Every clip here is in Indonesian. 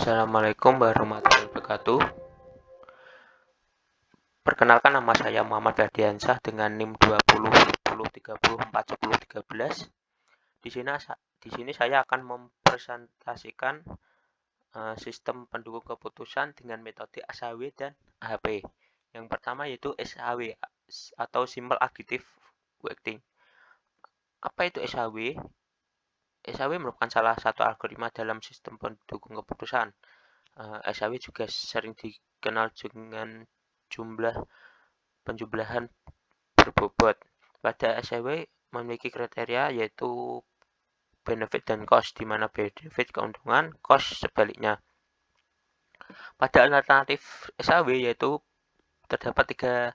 Assalamualaikum warahmatullahi wabarakatuh. Perkenalkan, nama saya Muhammad Ferdiansyah dengan NIM 20 10 34 10 13. Di sini saya akan mempresentasikan sistem pendukung keputusan dengan metode SAW dan AHP. Yang pertama yaitu SAW atau Simple Additive Weighting. Apa itu SAW? SAW merupakan salah satu algoritma dalam sistem pendukung keputusan. SAW juga sering dikenal dengan jumlah penjumlahan berbobot. Pada SAW memiliki kriteria yaitu benefit dan cost, di mana benefit keuntungan, cost sebaliknya. Pada alternatif SAW yaitu terdapat 3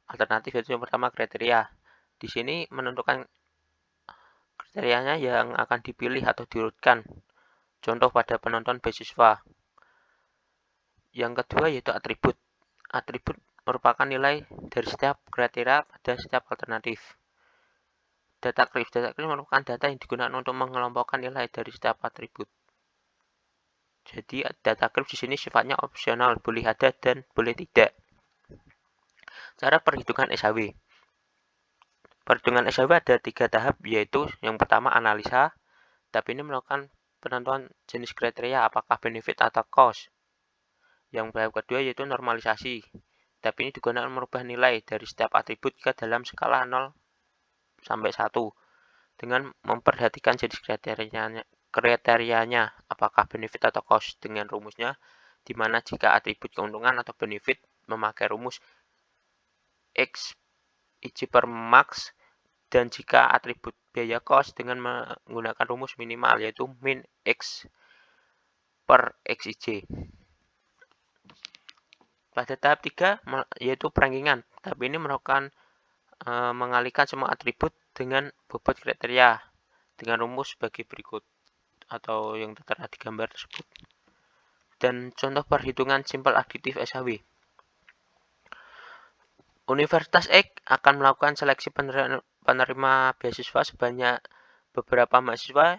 alternatif, yaitu yang pertama kriteria. Di sini menentukan kriterianya yang akan dipilih atau diurutkan. Contoh pada penonton beasiswa. Yang kedua yaitu atribut. Atribut merupakan nilai dari setiap kriteria pada setiap alternatif. Data grid merupakan data yang digunakan untuk mengelompokkan nilai dari setiap atribut. Jadi data grid di sini sifatnya opsional, boleh ada dan boleh tidak. Cara perhitungan SAW. Perhitungan SAW ada 3 tahap, yaitu yang pertama analisa. Tahap ini melakukan penentuan jenis kriteria apakah benefit atau cost. Yang tahap kedua yaitu normalisasi. Tahap ini digunakan merubah nilai dari setiap atribut ke dalam skala 0 sampai 1 dengan memperhatikan jenis kriterianya apakah benefit atau cost, dengan rumusnya di mana jika atribut keuntungan atau benefit memakai rumus X IJ per max, dan jika atribut biaya cost dengan menggunakan rumus minimal yaitu min X per XIJ. Pada tahap 3 yaitu perankingan. Tahap ini melakukan mengalihkan semua atribut dengan bobot kriteria dengan rumus sebagai berikut atau yang tertera di gambar tersebut. Dan contoh perhitungan simple additive SAW. Universitas X akan melakukan seleksi penerima beasiswa sebanyak beberapa mahasiswa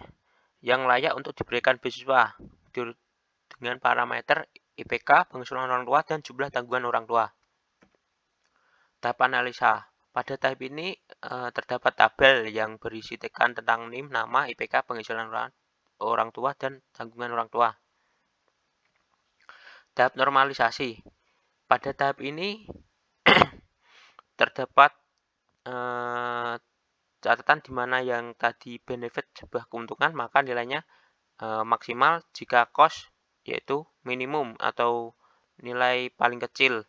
yang layak untuk diberikan beasiswa dengan parameter IPK, penghasilan orang tua, dan jumlah tanggungan orang tua. Tahap analisa. Pada tahap ini terdapat tabel yang berisi tekan tentang NIM, nama, IPK, penghasilan orang tua, dan tanggungan orang tua. Tahap normalisasi. Pada tahap ini terdapat catatan di mana yang tadi benefit sebuah keuntungan maka nilainya maksimal, jika cost yaitu minimum atau nilai paling kecil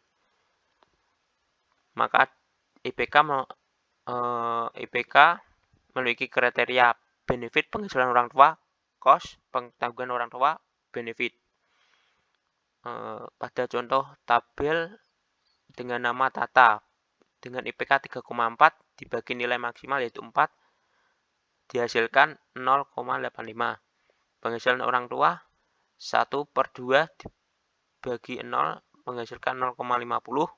maka IPK memiliki kriteria benefit, penghasilan orang tua, cost, tanggungan orang tua, benefit. Pada contoh tabel dengan nama Tata dengan IPK 3,4 dibagi nilai maksimal yaitu 4 dihasilkan 0,85. Penghasilan orang tua 1/2 dibagi 0 menghasilkan 0,50.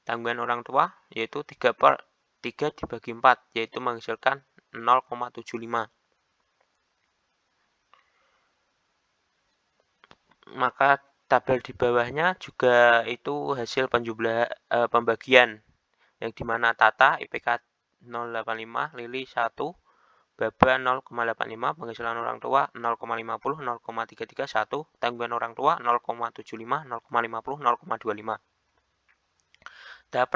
Tanggungan orang tua yaitu 3/3 dibagi 4 yaitu menghasilkan 0,75. Maka tabel di bawahnya juga itu hasil pembagian yang dimana Tata IPK 0,85, Lili 1, Baba 0,85, penghasilan orang tua 0,50, 0,33, 1, tanggungan orang tua 0,75, 0,50, 0,25. Tahap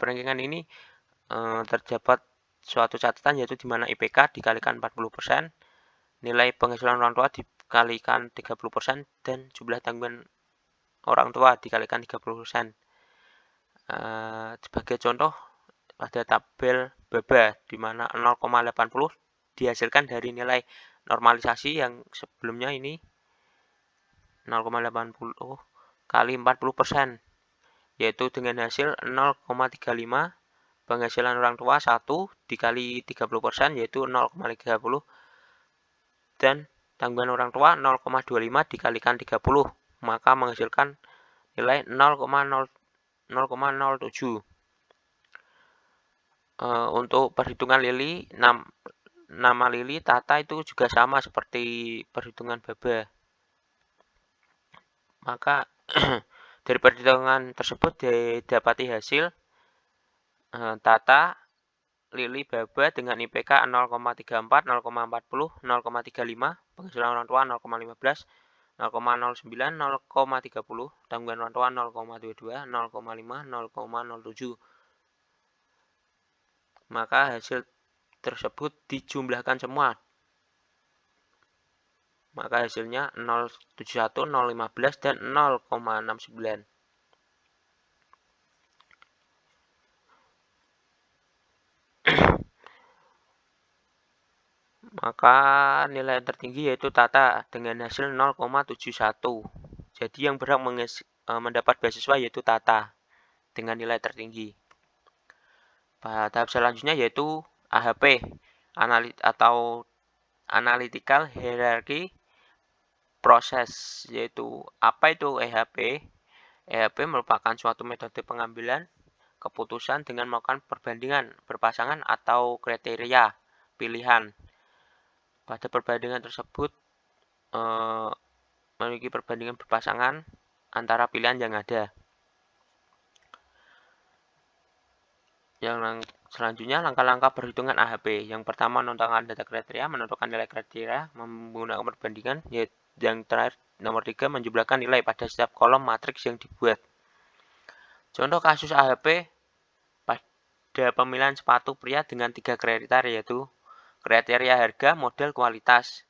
rankingan ini terdapat suatu catatan yaitu di mana IPK dikalikan 40%, nilai penghasilan orang tua dikalikan 30%, dan jumlah tanggungan orang tua dikalikan 30%. Sebagai contoh pada tabel Baba di mana 0,80 dihasilkan dari nilai normalisasi yang sebelumnya ini 0,80 kali 40%, yaitu dengan hasil 0,35. Penghasilan orang tua 1 dikali 30% yaitu 0,30, dan tanggungan orang tua 0,25 dikalikan 30 maka menghasilkan nilai 0,07. Untuk perhitungan Lili, nama Lili Tata itu juga sama seperti perhitungan Baba. Maka dari perhitungan tersebut didapati hasil Tata, Lili, Baba dengan IPK 0,34, 0,40, 0,35, penghasilan orang tua 0,15, 0,09, 0,30, tanggungan orang tua 0,22, 0,5, 0,07. Maka hasil tersebut dijumlahkan semua. Maka hasilnya 0,71, 0,15, dan 0,69. Maka nilai tertinggi yaitu Tata dengan hasil 0,71. Jadi yang berhak mendapat beasiswa yaitu Tata dengan nilai tertinggi. Pada tahap selanjutnya yaitu AHP atau Analytical Hierarchy Process, yaitu apa itu EHP? EHP merupakan suatu metode pengambilan keputusan dengan melakukan perbandingan berpasangan atau kriteria pilihan. Pada perbandingan tersebut memiliki perbandingan berpasangan antara pilihan yang ada. Yang selanjutnya langkah-langkah perhitungan AHP. Yang pertama menentukan data kriteria, menentukan nilai kriteria menggunakan perbandingan. Yang terakhir nomor 3 menjumlahkan nilai pada setiap kolom matriks yang dibuat. Contoh kasus AHP pada pemilihan sepatu pria dengan 3 kriteria, yaitu kriteria harga, model, kualitas,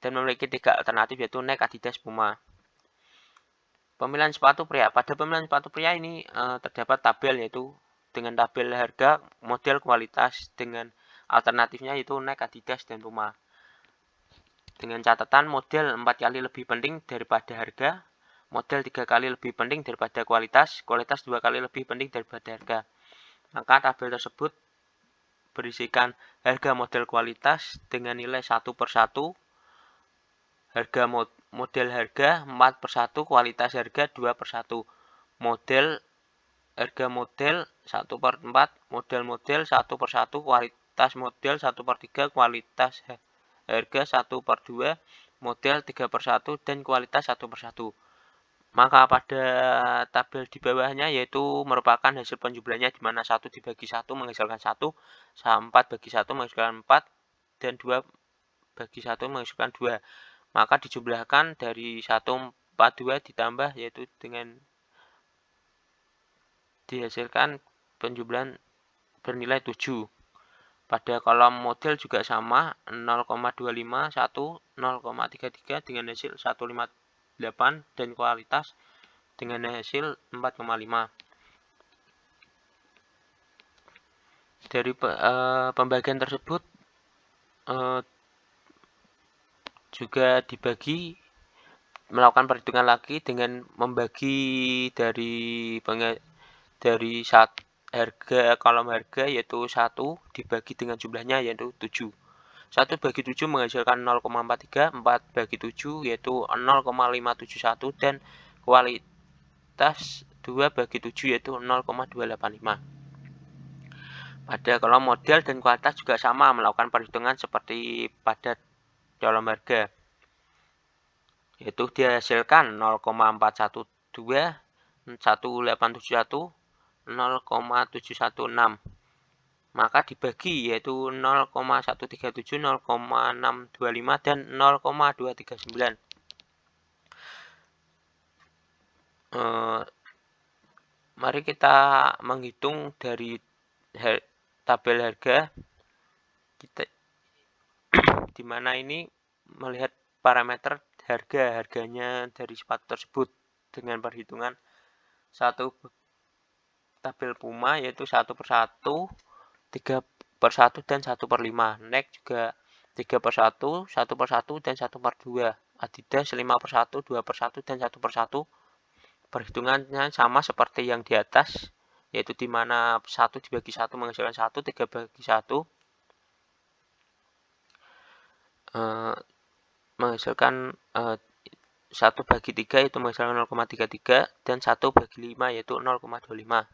dan memiliki 3 alternatif yaitu Nike, Adidas, Puma. Pemilihan sepatu pria. Pada pemilihan sepatu pria ini terdapat tabel yaitu dengan tabel harga, model, kualitas, dengan alternatifnya yaitu Nike, Adidas, dan Puma. Dengan catatan model 4 kali lebih penting daripada harga, model 3 kali lebih penting daripada kualitas 2 kali lebih penting daripada harga. Maka tabel tersebut berisikan harga, model, kualitas dengan nilai 1/1, harga model harga 4/1, kualitas harga 2/1, model harga model 1/4, model 1/1, kualitas model 1/3, kualitas harga 1/2, model 3/1, dan kualitas 1/1. Maka pada tabel di bawahnya yaitu merupakan hasil penjumlahannya di mana 1 dibagi 1 menghasilkan 1, 4 bagi 1 menghasilkan 4, dan 2 bagi 1 menghasilkan 2. Maka dijumlahkan dari 142 ditambah yaitu dengan dihasilkan penjumlahan bernilai 7. Pada kolom model juga sama 0,25, 1, 0,33 dengan hasil 158 dan kualitas dengan hasil 4,5. Dari pembagian tersebut juga dibagi melakukan perhitungan lagi dengan membagi dari harga kolom harga yaitu 1 dibagi dengan jumlahnya yaitu 7. 1 bagi 7 menghasilkan 0,43, 4 bagi 7 yaitu 0,571, dan kualitas 2 bagi 7 yaitu 0,285. Pada kolom model dan kualitas juga sama melakukan perhitungan seperti pada kolom harga, yaitu dihasilkan 0,412, 1871, 0,716. Maka dibagi yaitu 0,137, 0,625, dan 0,239. Mari kita menghitung dari tabel harga kita, di mana ini melihat parameter harganya dari sepatu tersebut dengan perhitungan 1 tabel Puma yaitu 1/1, 3/1, dan 1/5. Nike juga 3/1, 1/1, dan 1/2. Adidas 5/1, 2/1, dan 1/1. Perhitungannya sama seperti yang di atas, yaitu di mana 1 dibagi 1 menghasilkan 1, 3 bagi 1 menghasilkan 1 bagi 3 yaitu menghasilkan 0,33, dan 1 bagi 5 yaitu 0,25.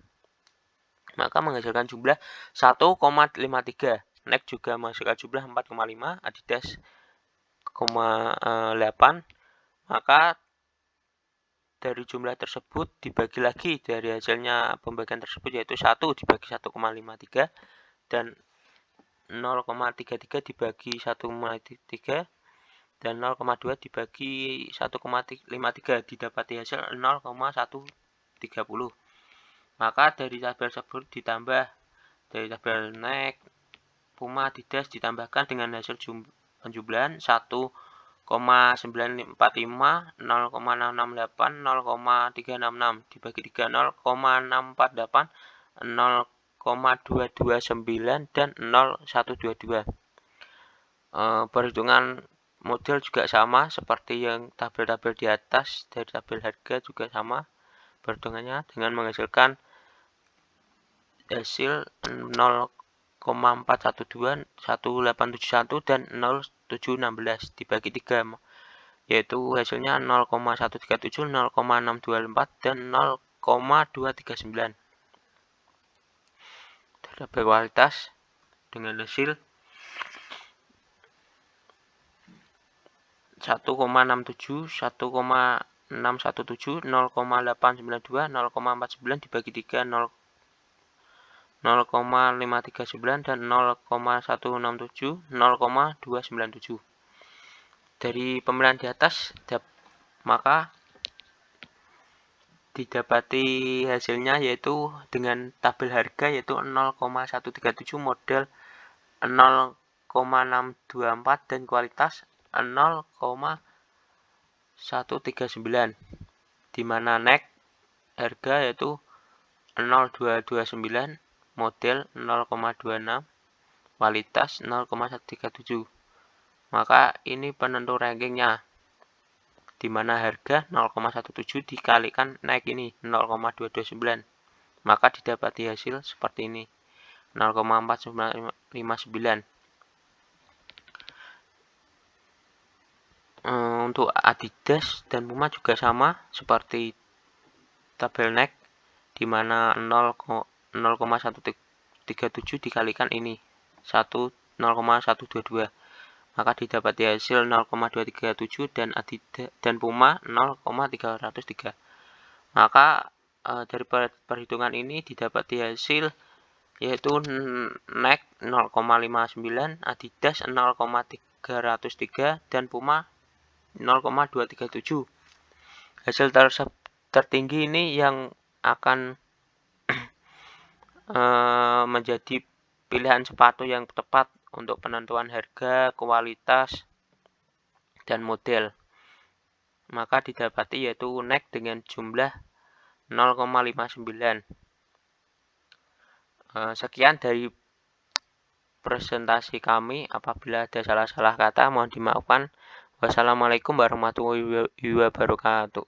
Maka menghasilkan jumlah 1,53. Nike juga menghasilkan jumlah 4,5, Adidas 0,8. Maka dari jumlah tersebut dibagi lagi dari hasilnya pembagian tersebut, yaitu 1 dibagi 1,53 dan 0,33 dibagi 1,3 dan 0,2 dibagi 1,53 didapati hasil 0,130. Maka dari tabel tersebut ditambah dari tabel NEC, Puma, Adidas ditambahkan dengan hasil penjumlahan 1,945, 0,668, 0,366 dibagi 3, 0,648, 0,229 dan 0,122. Perhitungan model juga sama seperti yang tabel-tabel di atas. Dari tabel harga juga sama perhitungannya dengan menghasilkan hasil 0,412, 1871 dan 0716 dibagi 3, yaitu hasilnya 0,137, 0,624 dan 0,239. Tabel kualitas dengan hasil 1,67, 1,617, 0,892, 0,49 dibagi 3, 0,539 dan 0,167, 0,297. Dari pemilihan di atas, maka didapati hasilnya yaitu dengan tabel harga yaitu 0,137 model 0,624 dan kualitas 0,139, di mana NEC harga yaitu 0229 model 0,26 kualitas 0,137. Maka ini penentu rankingnya, di mana harga 0,17 dikalikan NEC ini 0,229, maka didapati hasil seperti ini 0,459. Untuk Adidas dan Puma juga sama seperti tabel NEC, di mana 0,137 dikalikan ini 0,122, maka didapati hasil 0,237 dan Adidas dan Puma 0,303. Maka dari perhitungan ini didapati hasil yaitu NEC 0,59, Adidas 0,303 dan Puma 0,237. Hasil tertinggi ini yang akan menjadi pilihan sepatu yang tepat untuk penentuan harga, kualitas, dan model. Maka didapati yaitu NEC dengan jumlah 0,59. Sekian dari presentasi kami. Apabila ada salah-salah kata mohon dimaafkan. Wassalamualaikum warahmatullahi wabarakatuh.